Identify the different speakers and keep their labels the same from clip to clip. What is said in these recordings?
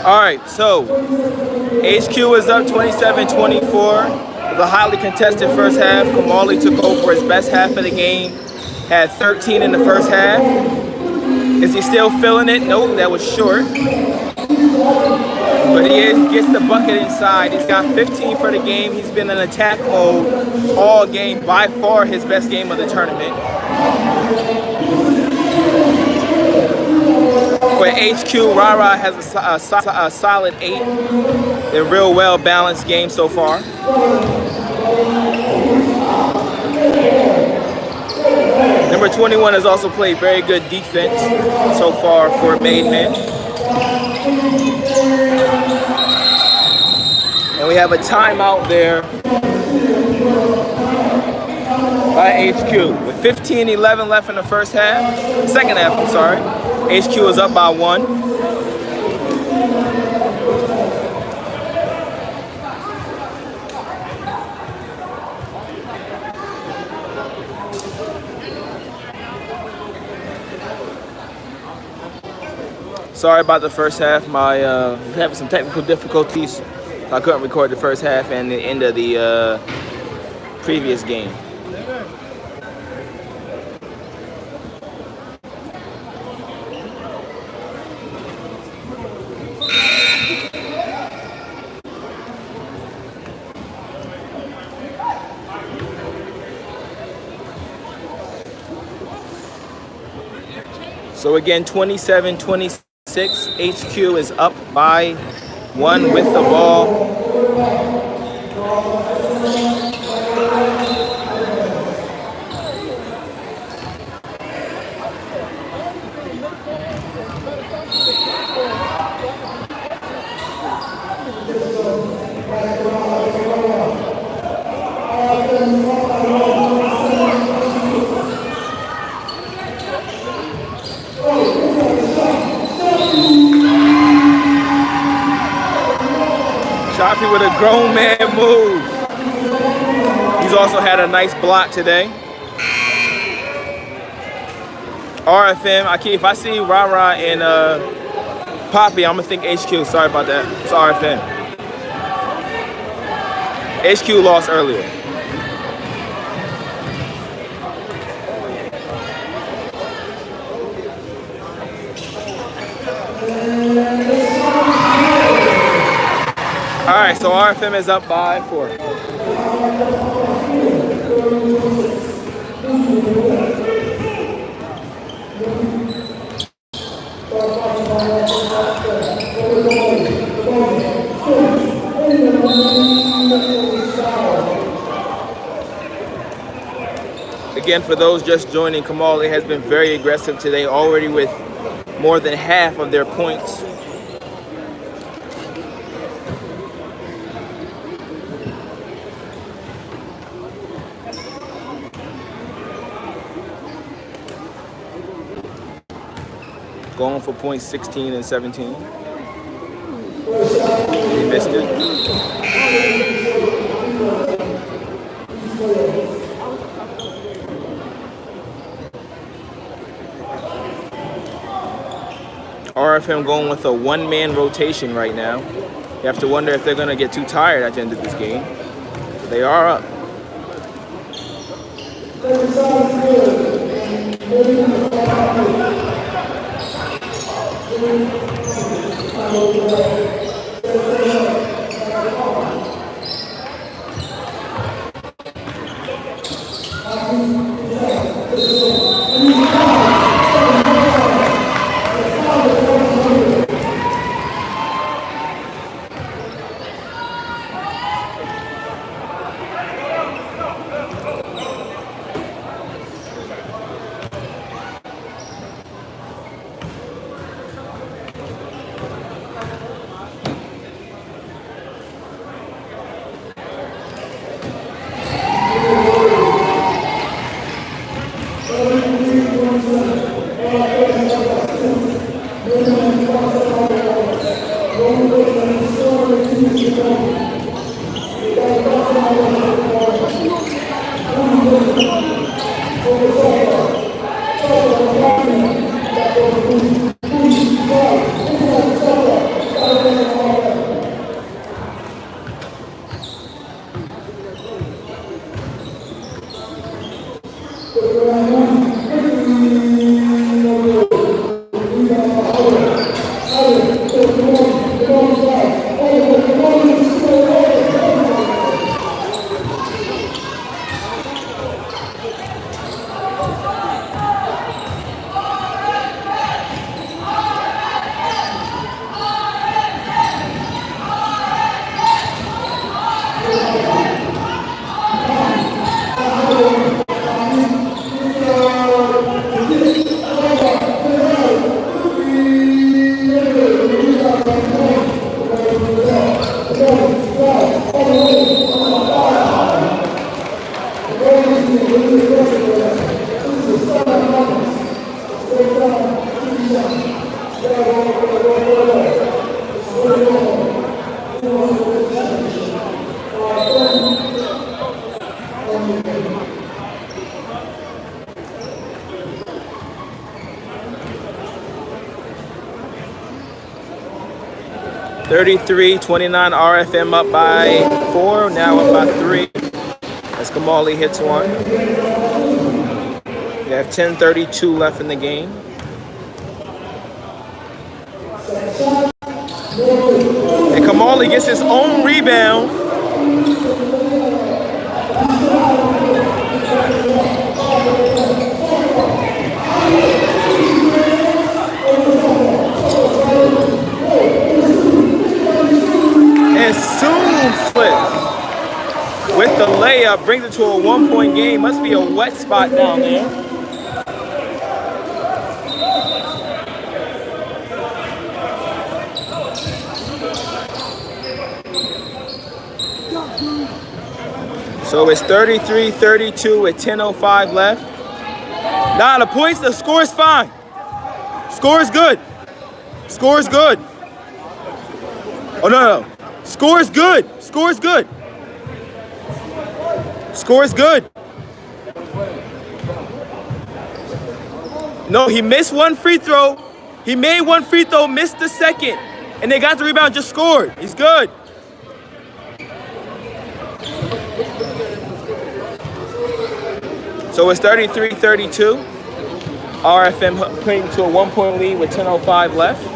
Speaker 1: All right, so HQ is up 27-24. It was a highly contested first half. Kamali took over his best half of the game. Had 13 in the first half. Is he still feeling it? Nope, that was short. But he gets the bucket inside. He's got 15 for the game. He's been in attack mode all game. By far his best game of the tournament. For HQ, Rara has a solid 8. A real well-balanced game so far. Number 21 has also played very good defense so far for made men. And we have a timeout there by HQ. With 15-11 left in the second half, I'm sorry. HQ is up by 1. Sorry about the first half. My having some technical difficulties. I couldn't record the first half and the end of the previous game. So again, 27-26. HQ is up by 1 with the ball. Shafi with a grown man move. He's also had a nice block today. RFM, if I see Rara and Poppy, I'm gonna think HQ. Sorry about that. It's RFM. HQ lost earlier. All right, so RFM is up by 4. Again, for those just joining, Kamali has been very aggressive today, already with more than half of their points. Going for points 16 and 17. He missed it. RFM going with a one-man rotation right now. You have to wonder if they're going to get too tired at the end of this game. They are up. $33-29 RFM up by 4, now up by 3 as Kamali hits one. We have 10:32 left in the game. And Kamali gets his own rebound. And soon slips with the layup, brings it to a 1-point game. Must be a wet spot down there. So it's 33-32 with 10:05 left. Nah, the points, the score is fine. Score is good. Score is good. Oh, no. Score is good. Score is good. Score is good. No, he missed one free throw. He made one free throw, missed the second. And they got the rebound, just scored. He's good. So it's 33-32. RFM putting to a 1-point lead with 10:05 left.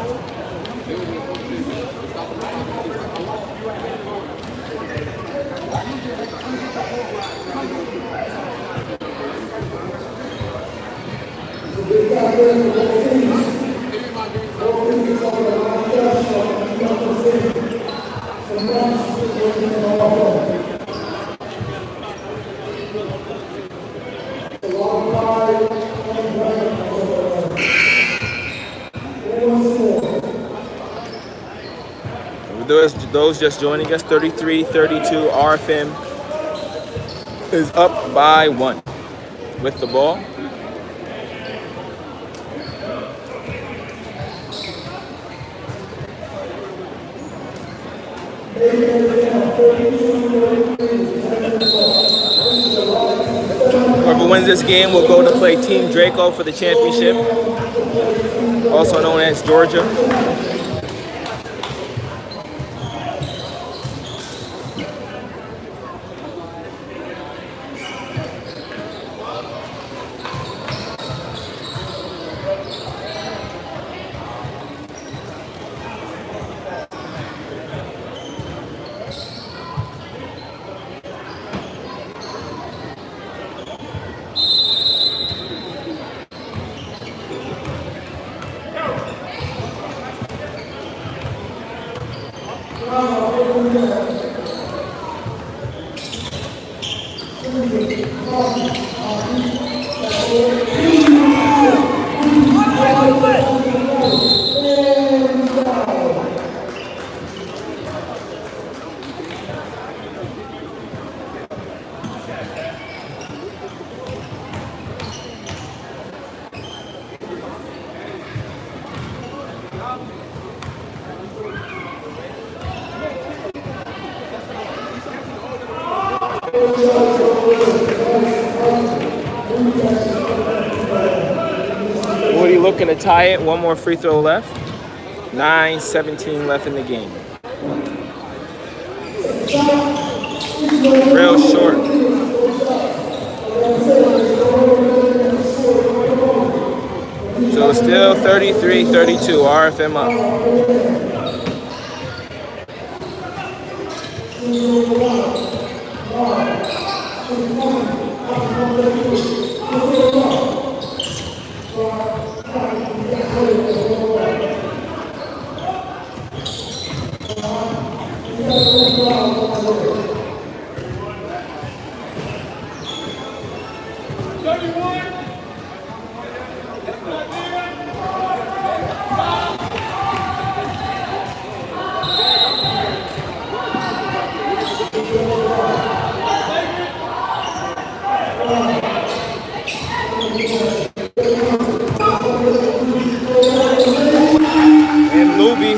Speaker 1: those just joining us, 33-32. RFM is up by 1 with the ball. Whoever wins this game will go to play Team Draco for the championship, also known as Georgia. Woody looking to tie it. One more free throw left. 9:17 left in the game. Real short. So still 33-32. RFM up.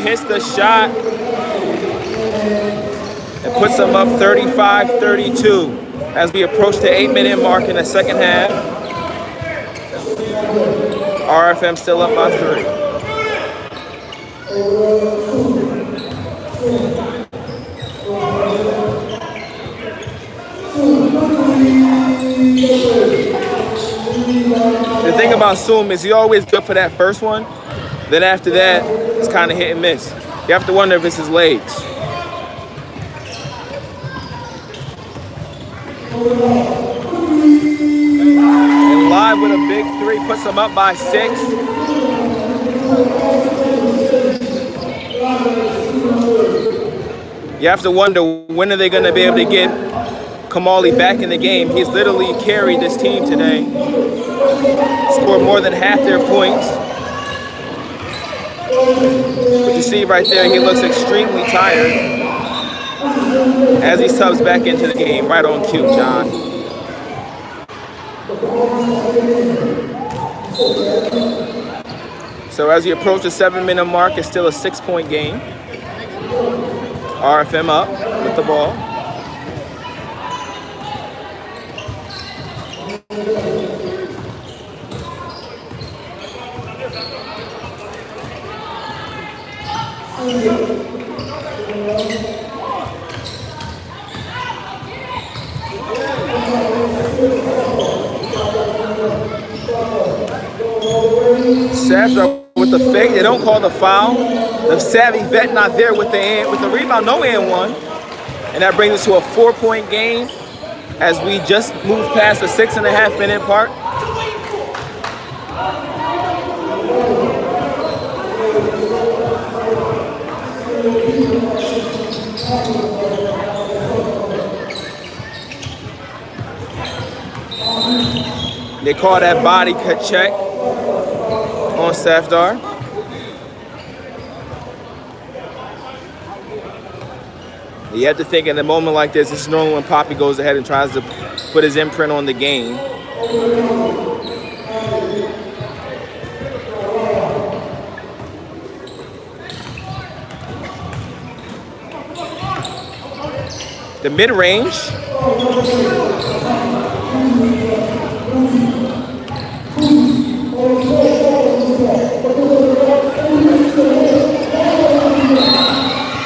Speaker 1: Hits the shot and puts them up 35-32 as we approach the 8-minute mark in the second half. RFM still up by 3. The thing about Zoom is he's always good for that first one. Then after that, it's kind of hit and miss. You have to wonder if it's his legs. And live with a big 3 puts him up by 6. You have to wonder, when are they going to be able to get Kamali back in the game? He's literally carried this team today. Scored more than half their points. But you see right there, he looks extremely tired as he subs back into the game. Right on cue, John. So as you approach the 7-minute mark, it's still a 6-point game. RFM up with the ball. Safdar with the fake. They don't call the foul. The savvy vet not there with the rebound. No and one. And that brings us to a 4-point game as we just moved past the 6.5-minute part. They call that body cut check on Safdar. You have to think in a moment like this is normally when Poppy goes ahead and tries to put his imprint on the game. The mid-range.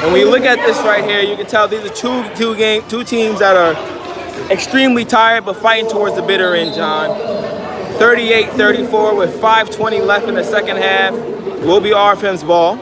Speaker 1: And when you look at this right here, you can tell these are two teams that are extremely tired but fighting towards the bitter end, John. 38-34 with 5:20 left in the second half. Will be RFM's ball.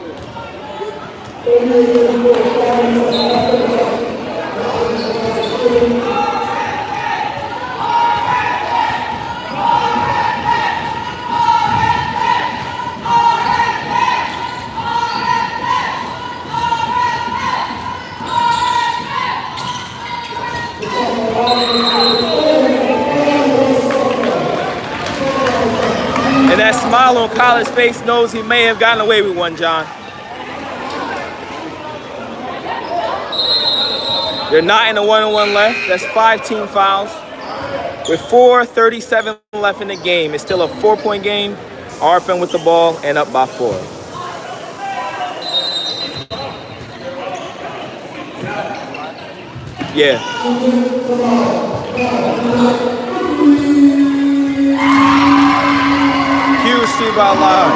Speaker 1: And that smile on Kyler's face knows he may have gotten away with one, John. They're not in the 1-on-1 left. That's 5 team fouls. With 4:37 left in the game, it's still a 4-point game. RFM with the ball and up by 4. Yeah. Huge Steve out loud.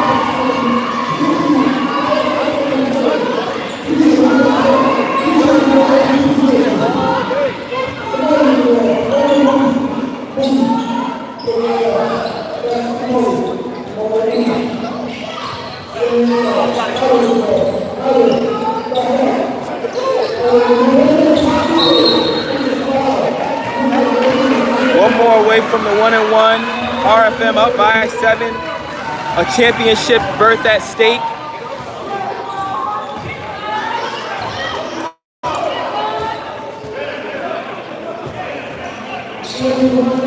Speaker 1: One more away from the 1-and-1. RFM up by 7. A championship berth at stake.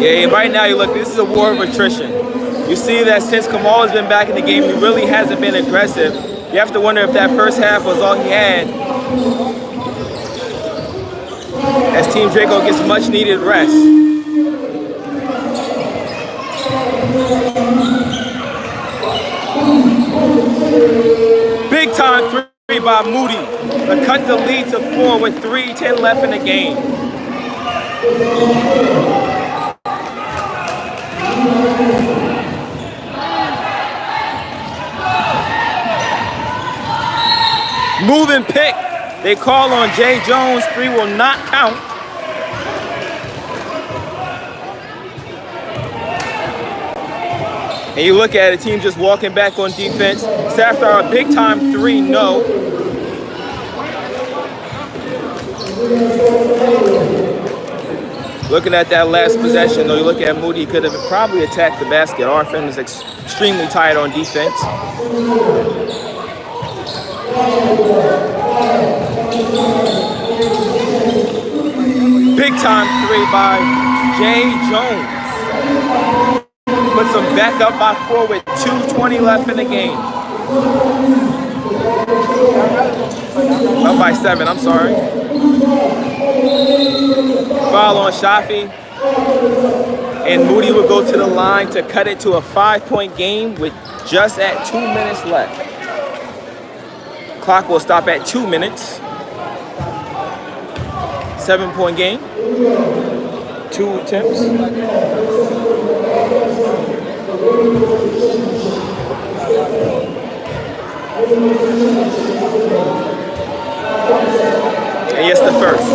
Speaker 1: Yeah, right now you look, this is a war of attrition. You see that since Kamal has been back in the game, he really hasn't been aggressive. You have to wonder if that first half was all he had. As Team Draco gets much needed rest. Big time 3 by Moody. To cut the lead to 4 with 3:10 left in the game. Moving pick. They call on Jay Jones. 3 will not count. And you look at a team just walking back on defense. It's after our big time 3, no. Looking at that last possession, though, you look at Moody, could have probably attacked the basket. RFM is extremely tight on defense. Big time 3 by Jay Jones. Puts them back up by 4 with 2:20 left in the game. Up by 7, I'm sorry. Foul on Shafi. And Moody will go to the line to cut it to a 5-point game with just at 2 minutes left. Clock will stop at 2 minutes. 7-point game. 2 attempts. And yes, the first.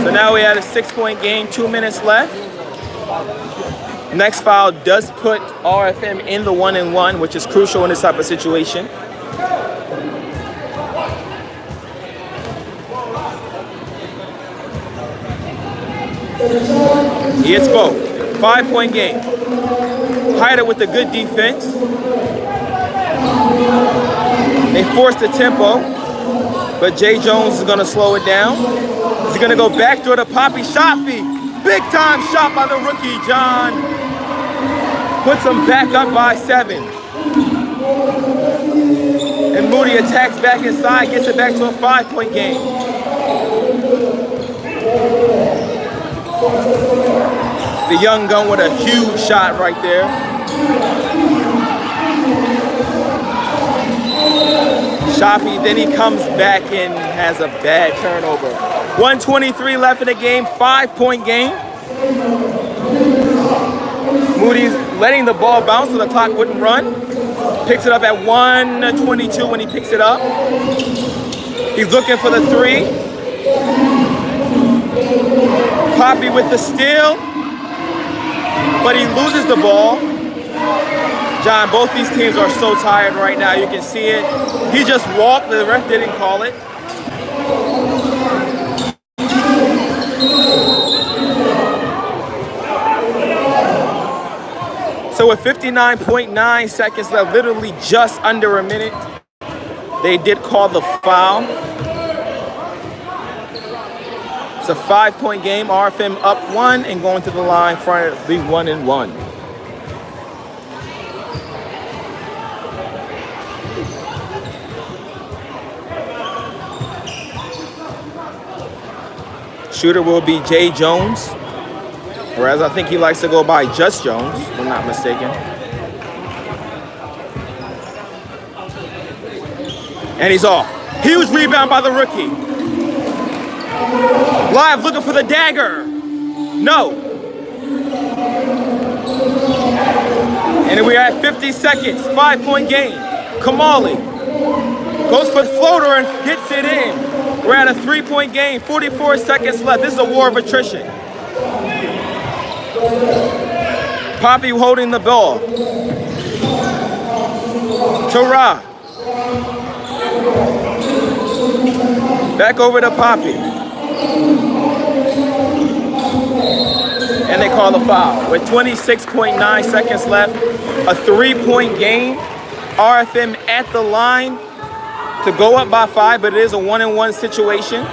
Speaker 1: So now we had a 6-point game, 2 minutes left. Next foul does put RFM in the 1-and-1, which is crucial in this type of situation. He hits both. 5-point game. Hyder with a good defense. They force the tempo, but Jay Jones is going to slow it down. He's going to go back door to Poppy Shafi. Big time shot by the rookie, John. Puts him back up by 7. And Moody attacks back inside, gets it back to a 5-point game. The young gun with a huge shot right there. Shafi, then he comes back and has a bad turnover. 1:23 left in the game, 5-point game. Moody's letting the ball bounce so the clock wouldn't run. Picks it up at 1:22 when he picks it up. He's looking for the three. Poppy with the steal, but he loses the ball. John, both these teams are so tired right now. You can see it. He just walked. The ref didn't call it. So with 59.9 seconds left, literally just under a minute, they did call the foul. It's a 5-point game. RFM up 1 and going to the line for the 1-and-1. Shooter will be Jay Jones, or as I think he likes to go by, Just Jones, if I'm not mistaken. And he's off. Huge rebound by the rookie. Live looking for the dagger. No. And we're at 50 seconds, 5-point game. Kamali goes for the floater and gets it in. We're at a 3-point game, 44 seconds left. This is a war of attrition. Poppy holding the ball. Ra. Back over to Poppy. And they call the foul. With 26.9 seconds left, a 3-point game. RFM at the line to go up by 5, but it is a 1-and-1 situation.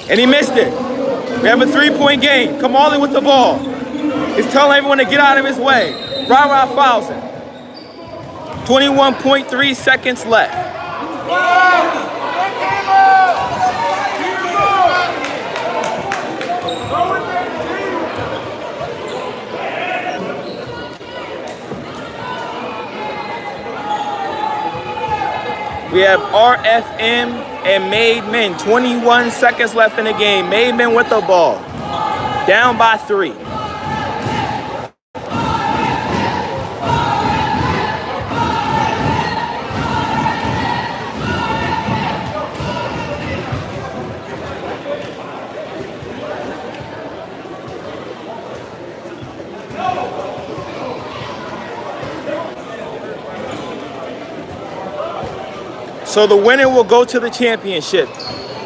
Speaker 1: And he missed it. We have a 3-point game. Kamali with the ball. He's telling everyone to get out of his way. Ra fouls him. 21.3 seconds left. We have RFM and Made Men. 21 seconds left in the game. Made Men with the ball. Down by 3. So the winner will go to the championship.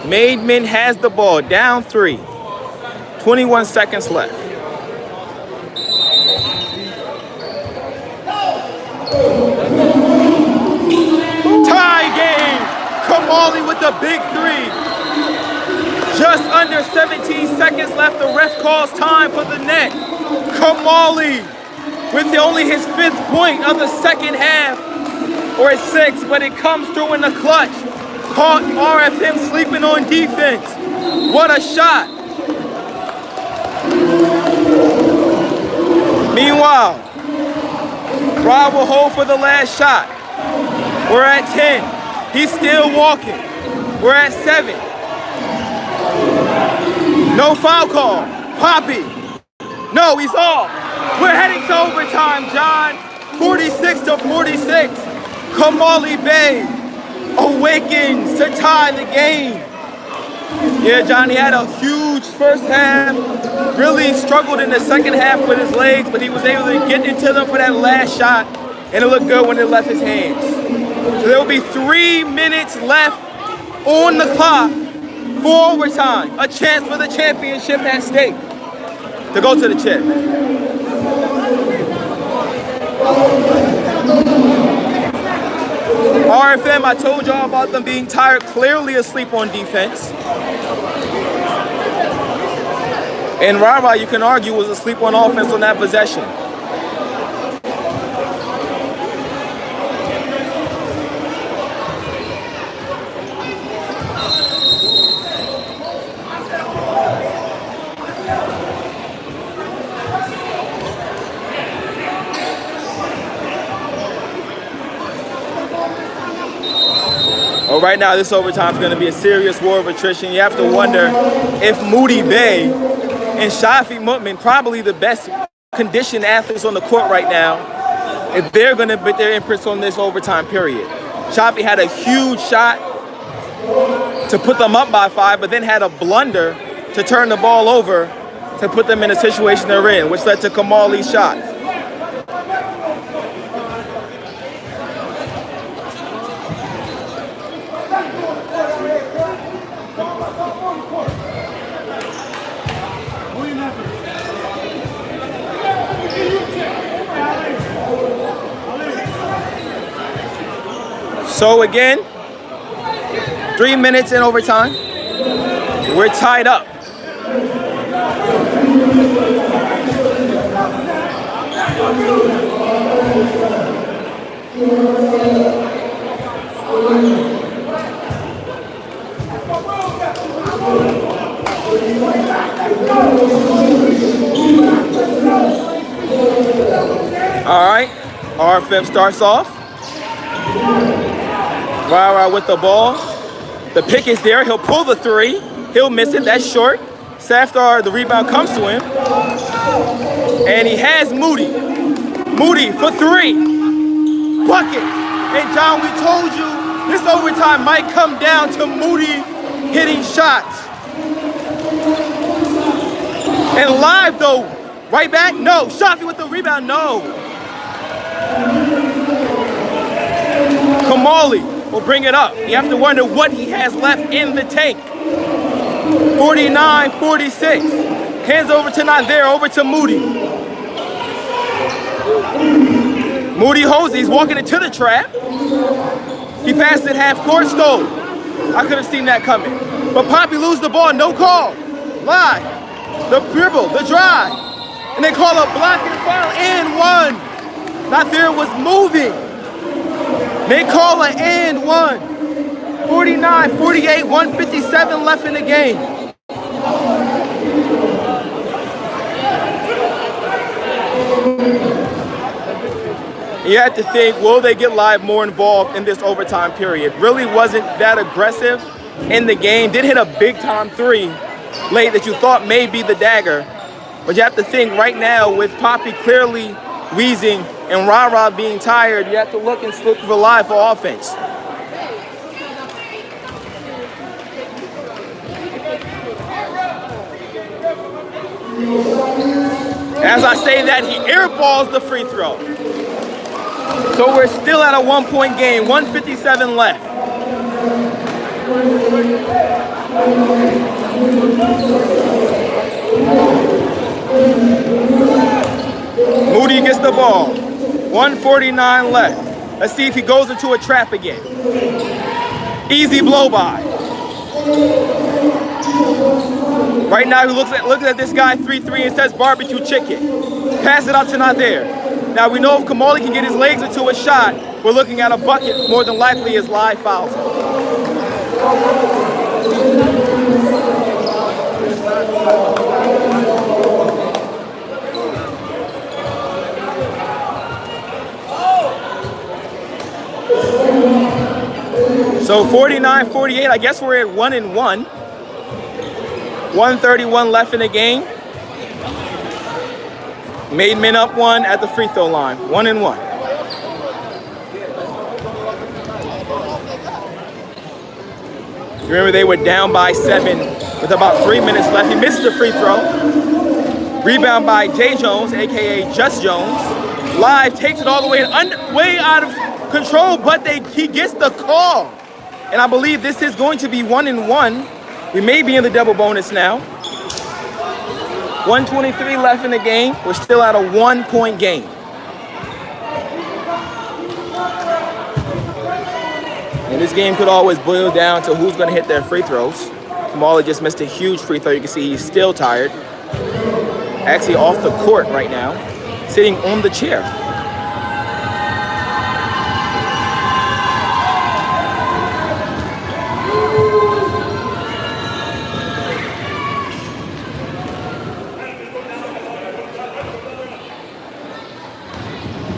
Speaker 1: Made Men has the ball, down 3. 21 seconds left. Tie game. Kamali with the big 3. Just under 17 seconds left. The ref calls time for the net. Kamali with only his 5th point of the second half. Or it's 6, but it comes through in the clutch. Caught RFM sleeping on defense. What a shot. Meanwhile, Rob will hold for the last shot. We're at 10. He's still walking. We're at 7. No foul call. Poppy. No, he's off. We're heading to overtime, John. 46-46. Kamali Bey awakens to tie the game. Yeah, Johnny had a huge first half. Really struggled in the second half with his legs, but he was able to get into them for that last shot, and it looked good when it left his hands. So there will be 3 minutes left on the clock for overtime. A chance for the championship at stake to go to the chip. RFM, I told y'all about them being tired, clearly asleep on defense. And Rara, you can argue, was asleep on offense on that possession. But right now, this overtime is going to be a serious war of attrition. You have to wonder if Moody Bey and Shafi Mutman, probably the best conditioned athletes on the court right now, if they're going to put their imprints on this overtime period. Shafi had a huge shot to put them up by 5, but then had a blunder to turn the ball over to put them in a situation they're in, which led to Kamali's shot. So again, 3 minutes in overtime. We're tied up. All right, RFM starts off. Rara with the ball. The pick is there. He'll pull the 3. He'll miss it. That's short. Safdar, the rebound comes to him. And he has Moody. Moody for 3. Bucket. And John, we told you this overtime might come down to Moody hitting shots. And live though, right back? No. Shafi with the rebound? No. Kamali will bring it up. You have to wonder what he has left in the tank. 49-46. Hands over to not there, over to Moody. Moody holds, he's walking into the trap. He passed it half court, stole. I could have seen that coming. But Poppy loses the ball, no call. Live. The dribble, the drive. And they call a block and foul and 1. Not there, was moving. They call an and 1. 49-48, 157 left in the game. You have to think, will they get live more involved in this overtime period? Really wasn't that aggressive in the game. Did hit a big time 3 late that you thought may be the dagger. But you have to think right now with Poppy clearly wheezing and Rara being tired, you have to look and look for live for offense. As I say that, he airballs the free throw. So we're still at a 1-point game, 1:57 left. Moody gets the ball. 1:49 left. Let's see if he goes into a trap again. Easy blow by. Right now he looks at this guy 3-3 and says barbecue chicken. Pass it up to not there. Now we know if Kamali can get his legs into a shot, we're looking at a bucket more than likely as live fouls. So 49-48, I guess we're at 1-1. 1:31 left in the game. Made men up 1 at the free throw line. 1-1. Remember, they were down by 7 with about 3 minutes left. He missed the free throw. Rebound by Jay Jones, aka Just Jones. Live takes it all the way out of control, but he gets the call. And I believe this is going to be 1-1. We may be in the double bonus now. 1:23 left in the game. We're still at a 1-point game. And this game could always boil down to who's going to hit their free throws. Kamali just missed a huge free throw. You can see he's still tired. Actually off the court right now, sitting on the chair.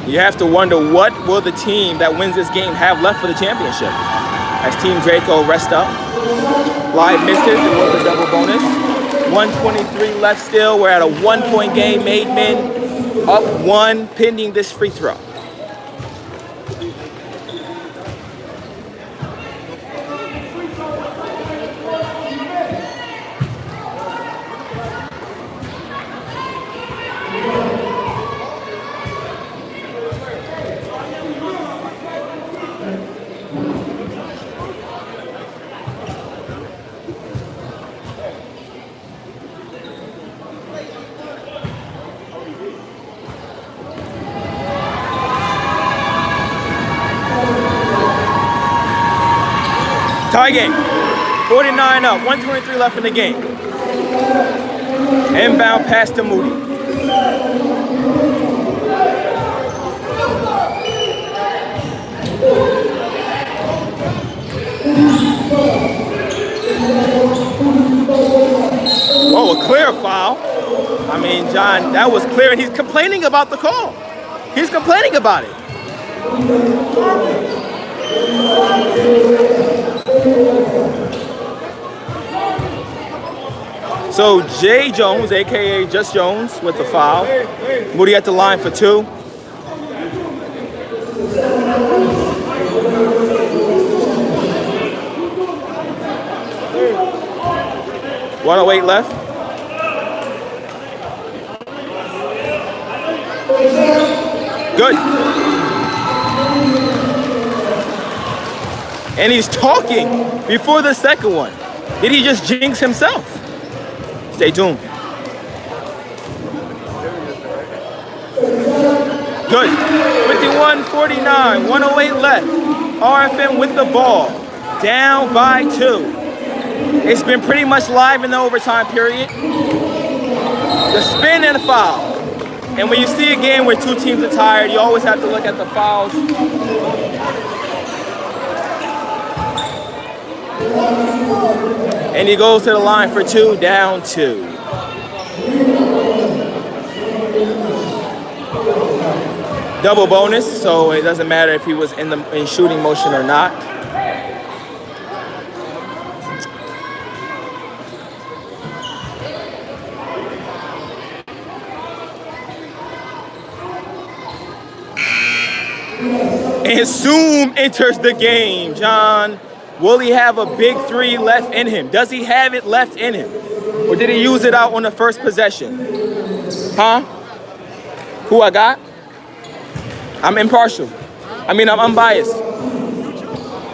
Speaker 1: You have to wonder, what will the team that wins this game have left for the championship? as Team Draco rest up. Live misses, it was a double bonus. 1:23 left still. We're at a 1-point game. Made men up 1 pending this free throw. Tie game. 49 up. 1:23 left in the game. Inbound pass to Moody. Oh, a clear foul. I mean, John, that was clear, and he's complaining about the call. He's complaining about it. So Jay Jones, aka Just Jones, with the foul. Moody at the line for 2. .108 left. Good. And he's talking before the second one. Did he just jinx himself? Stay tuned. Good. 51-49, 108 left. RFM with the ball. Down by 2. It's been pretty much live in the overtime period. The spin and the foul. And when you see a game where 2 teams are tired, you always have to look at the fouls. And he goes to the line for 2, down 2. Double bonus, so it doesn't matter if he was in shooting motion or not. And Zoom enters the game, John. Will he have a big 3 left in him? Does he have it left in him? Or did he use it out on the first possession? Huh? Who I got? I'm impartial. I'm unbiased.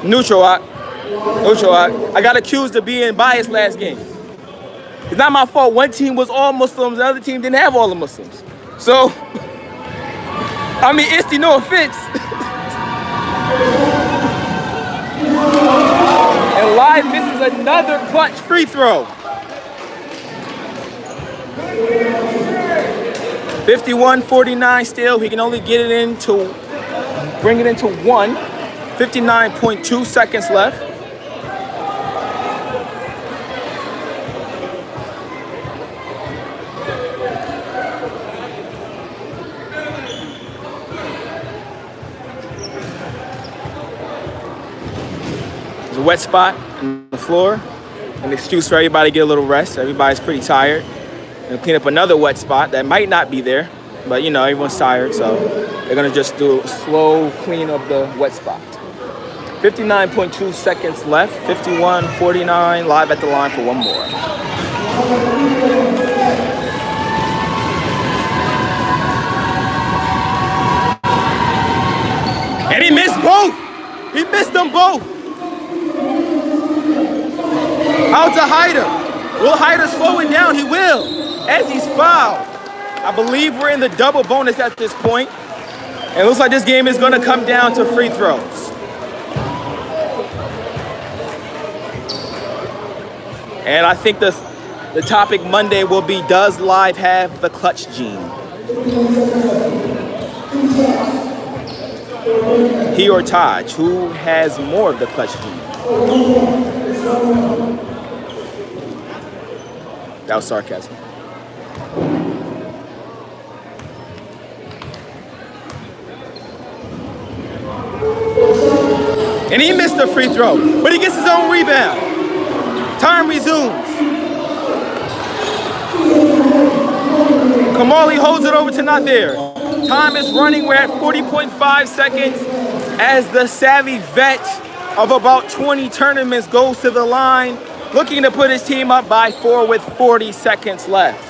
Speaker 1: Neutral. I got accused of being biased last game. It's not my fault. One team was all Muslims, the other team didn't have all the Muslims. So, Isti, no offense. And Live misses another clutch free throw. 51-49 still. He can only bring it into 1. 59.2 seconds left. There's a wet spot on the floor. An excuse for everybody to get a little rest. Everybody's pretty tired. And clean up another wet spot that might not be there, but everyone's tired, so they're gonna just do a slow clean of the wet spot. 59.2 seconds left, 51-49, Live at the line for 1 more. And he missed both! He missed them both! Out to Hyder. Will Hyder slow it down? He will. As he's fouled. I believe we're in the double bonus at this point. And it looks like this game is going to come down to free throws. And I think the topic Monday will be, does Live have the clutch gene? He or Taj, who has more of the clutch gene? That was sarcasm. And he missed a free throw, but he gets his own rebound. Time resumes. Kamali holds it over to not there. Time is running. We're at 40.5 seconds as the savvy vet of about 20 tournaments goes to the line, looking to put his team up by 4 with 40 seconds left.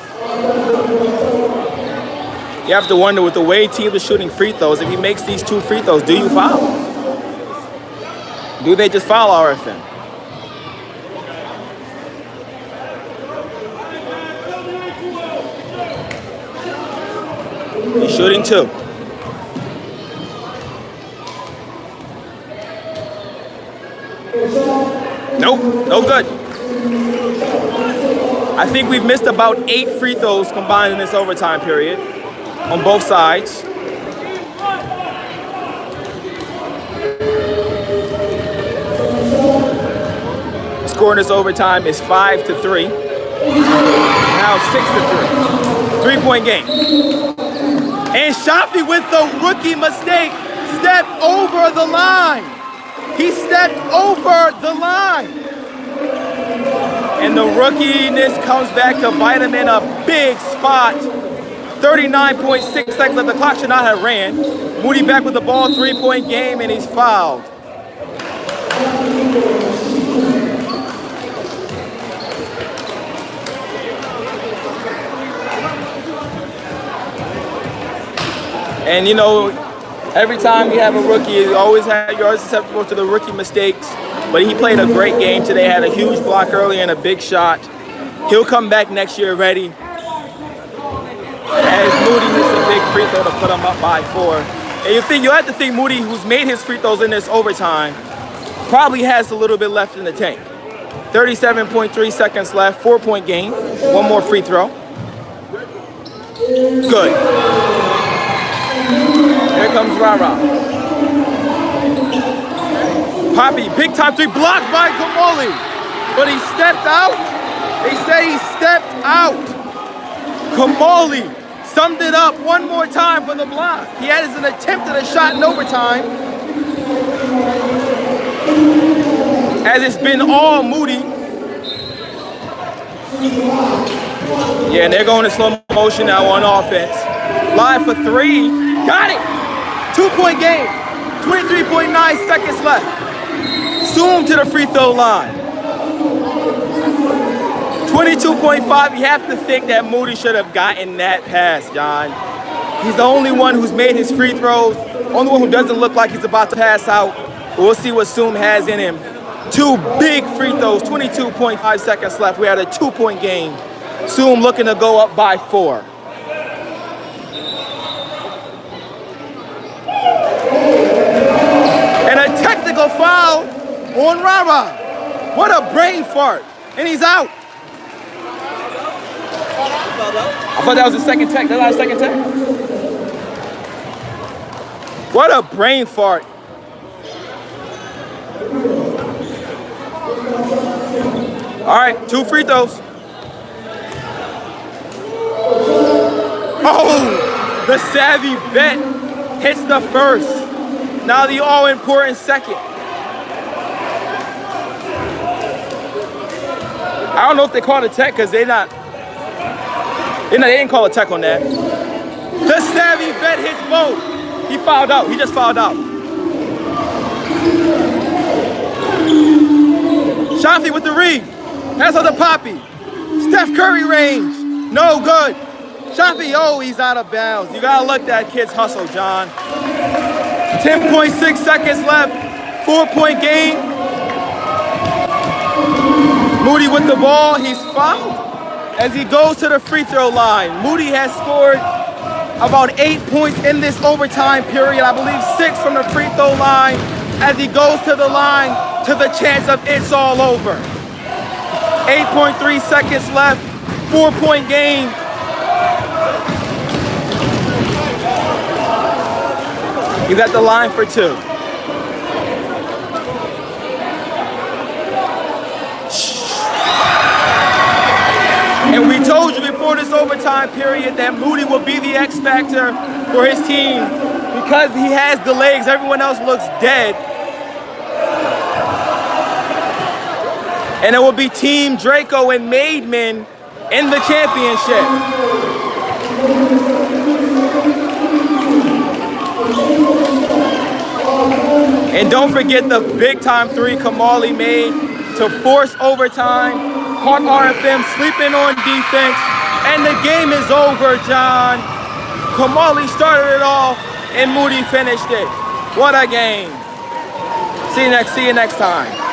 Speaker 1: You have to wonder, with the way teams are shooting free throws, if he makes these 2 free throws, do you foul? Do they just foul RFM? He's shooting 2. Nope, no good. I think we've missed about 8 free throws combined in this overtime period on both sides. The score in this overtime is 5-3. Now 6-3. 3-point game. And Shafi with the rookie mistake stepped over the line. He stepped over the line. And the rookiness comes back to bite him in a big spot. 39.6 seconds left. The clock should not have ran. Moody back with the ball, 3-point game, and he's fouled. And you know, every time you have a rookie, you're always susceptible to the rookie mistakes. But he played a great game today, had a huge block early and a big shot. He'll come back next year ready. As Moody hits a big free throw to put him up by 4. And you have to think Moody, who's made his free throws in this overtime, probably has a little bit left in the tank. 37.3 seconds left, 4-point game. 1 more free throw. Good. Here comes Rara. Poppy, big time 3, blocked by Kamali. But he stepped out. They say he stepped out. Kamali summed it up one more time for the block. He had an attempt at a shot in overtime. As it's been all Moody. Yeah, and they're going in slow motion now on offense. Live for 3. Got it! 2-point game. 23.9 seconds left. Zoom to the free throw line. 22.5. You have to think that Moody should have gotten that pass, John. He's the only one who's made his free throws. Only one who doesn't look like he's about to pass out. We'll see what Zoom has in him. 2 big free throws. 22.5 seconds left. We had a 2-point game. Zoom looking to go up by 4. And a technical foul on Rara. What a brain fart. And he's out. I thought that was a second tech. That's not a second tech. What a brain fart. All right, 2 free throws. Oh, the savvy vet hits the first. Now the all-important second. I don't know if they called a tech because they didn't call a tech on that. The savvy vet hits both. He fouled out. He just fouled out. Shafi with the read. That's on the Poppy. Steph Curry range. No good. Shafi, oh, he's out of bounds. You gotta look that kid's hustle, John. 10.6 seconds left. 4-point game. Moody with the ball. He's fouled as he goes to the free throw line. Moody has scored about 8 points in this overtime period. I believe 6 from the free throw line as he goes to the line to the chance of it's all over. 8.3 seconds left. 4-point game. He's at the line for 2. And we told you before this overtime period that Moody will be the X factor for his team because he has the legs. Everyone else looks dead. And it will be Team Draco and Maidman in the championship. And don't forget the big time three Kamali made to force overtime. Caught RFM sleeping on defense. And the game is over, John. Kamali started it off and Moody finished it. What a game. See you next time.